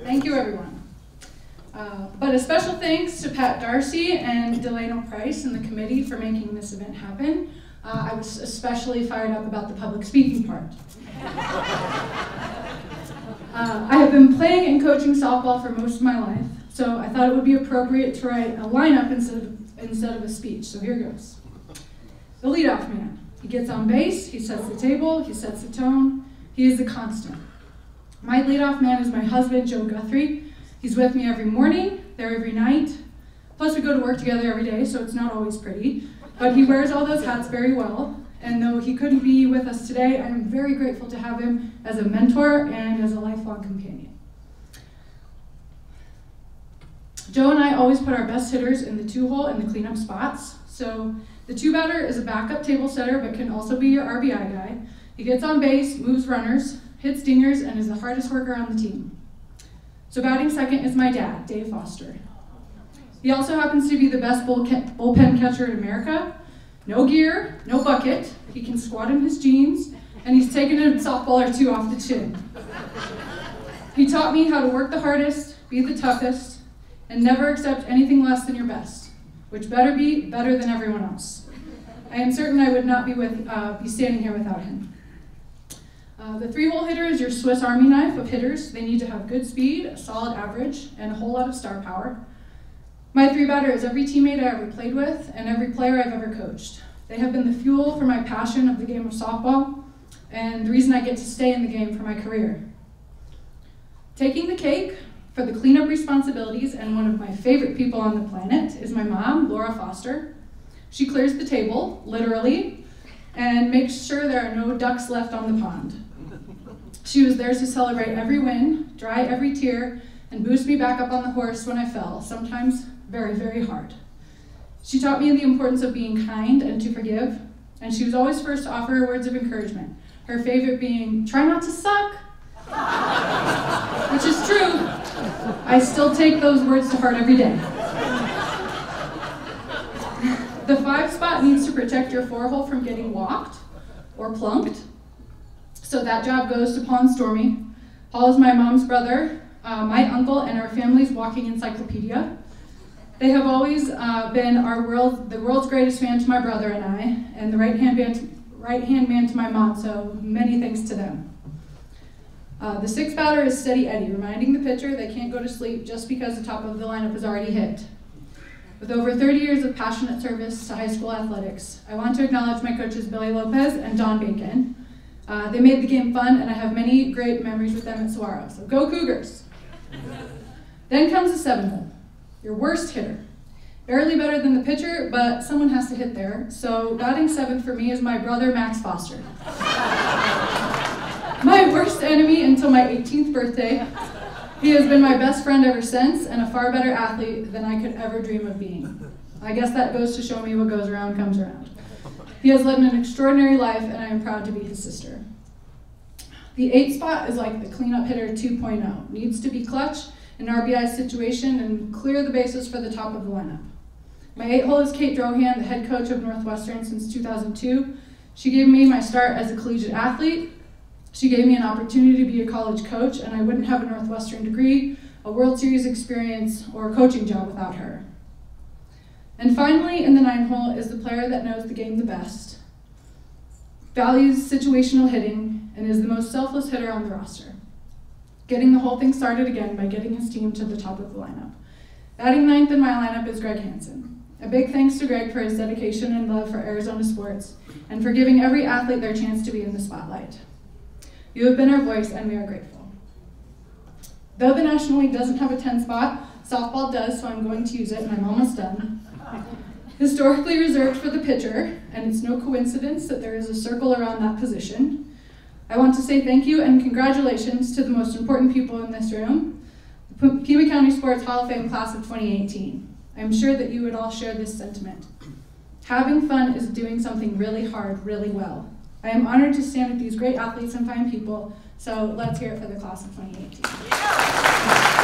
Thank you, everyone. But a special thanks to Pat Darcy and Delano Price and the committee for making this event happen. I was especially fired up about the public speaking part. I have been playing and coaching softball for most of my life, so I thought it would be appropriate to write a lineup instead of a speech, so here goes. The leadoff man. He gets on base, he sets the table, he sets the tone, he is the constant. My leadoff man is my husband, Joe Guthrie. He's with me every morning, there every night. Plus we go to work together every day, so it's not always pretty. But he wears all those hats very well, and though he couldn't be with us today, I am very grateful to have him as a mentor and as a lifelong companion. Joe and I always put our best hitters in the 2-hole and the cleanup spots. So the 2-batter is a backup table setter, but can also be your RBI guy. He gets on base, moves runners, hits dingers, and is the hardest worker on the team. So batting second is my dad, Dave Foster. He also happens to be the best bullpen catcher in America. No gear, no bucket, he can squat in his jeans, and he's taken a softball or two off the chin. He taught me how to work the hardest, be the toughest, and never accept anything less than your best, which better be better than everyone else. I am certain I would not be standing here without him. The 3-hole hitter is your Swiss Army knife of hitters. They need to have good speed, a solid average, and a whole lot of star power. My 3-batter is every teammate I ever played with and every player I've ever coached. They have been the fuel for my passion of the game of softball and the reason I get to stay in the game for my career. Taking the cake for the cleanup responsibilities and one of my favorite people on the planet is my mom, Laura Foster. She clears the table, literally, and makes sure there are no ducks left on the pond. She was there to celebrate every win, dry every tear, and boost me back up on the horse when I fell, sometimes very, very hard. She taught me the importance of being kind and to forgive, and she was always first to offer her words of encouragement, her favorite being, "Try not to suck," which is true. I still take those words to heart every day. The 5 spot needs to protect your 4-hole from getting walked or plunked, so that job goes to Paul and Stormy. Paul is my mom's brother, my uncle, and our family's walking encyclopedia. They have always been the world's greatest fan to my brother and I, and the right-hand man to my mom, so many thanks to them. The 6th batter is Steady Eddie, reminding the pitcher they can't go to sleep just because the top of the lineup is already hit. With over 30 years of passionate service to high school athletics, I want to acknowledge my coaches Billy Lopez and Don Bacon. They made the game fun, and I have many great memories with them at Saguaro, so go Cougars! Then comes the 7-hole. Your worst hitter. Barely better than the pitcher, but someone has to hit there. So batting 7th for me is my brother, Max Foster. My worst enemy until my 18th birthday. He has been my best friend ever since, and a far better athlete than I could ever dream of being. I guess that goes to show me what goes around comes around. He has led an extraordinary life, and I am proud to be his sister. The 8th spot is like the cleanup hitter 2.0. Needs to be clutch, an RBI situation, and clear the bases for the top of the lineup. My 8-hole is Kate Drohan, the head coach of Northwestern since 2002. She gave me my start as a collegiate athlete. She gave me an opportunity to be a college coach, and I wouldn't have a Northwestern degree, a World Series experience, or a coaching job without her. And finally, in the 9-hole is the player that knows the game the best, values situational hitting, and is the most selfless hitter on the roster. Getting the whole thing started again by getting his team to the top of the lineup. Batting 9th in my lineup is Greg Hansen. A big thanks to Greg for his dedication and love for Arizona sports and for giving every athlete their chance to be in the spotlight. You have been our voice, and we are grateful. Though the National League doesn't have a 10 spot, softball does, so I'm going to use it, and I'm almost done. Historically reserved for the pitcher, and it's no coincidence that there is a circle around that position. I want to say thank you and congratulations to the most important people in this room, the Pima County Sports Hall of Fame class of 2018. I'm sure that you would all share this sentiment. Having fun is doing something really hard, really well. I am honored to stand with these great athletes and fine people, so let's hear it for the class of 2018.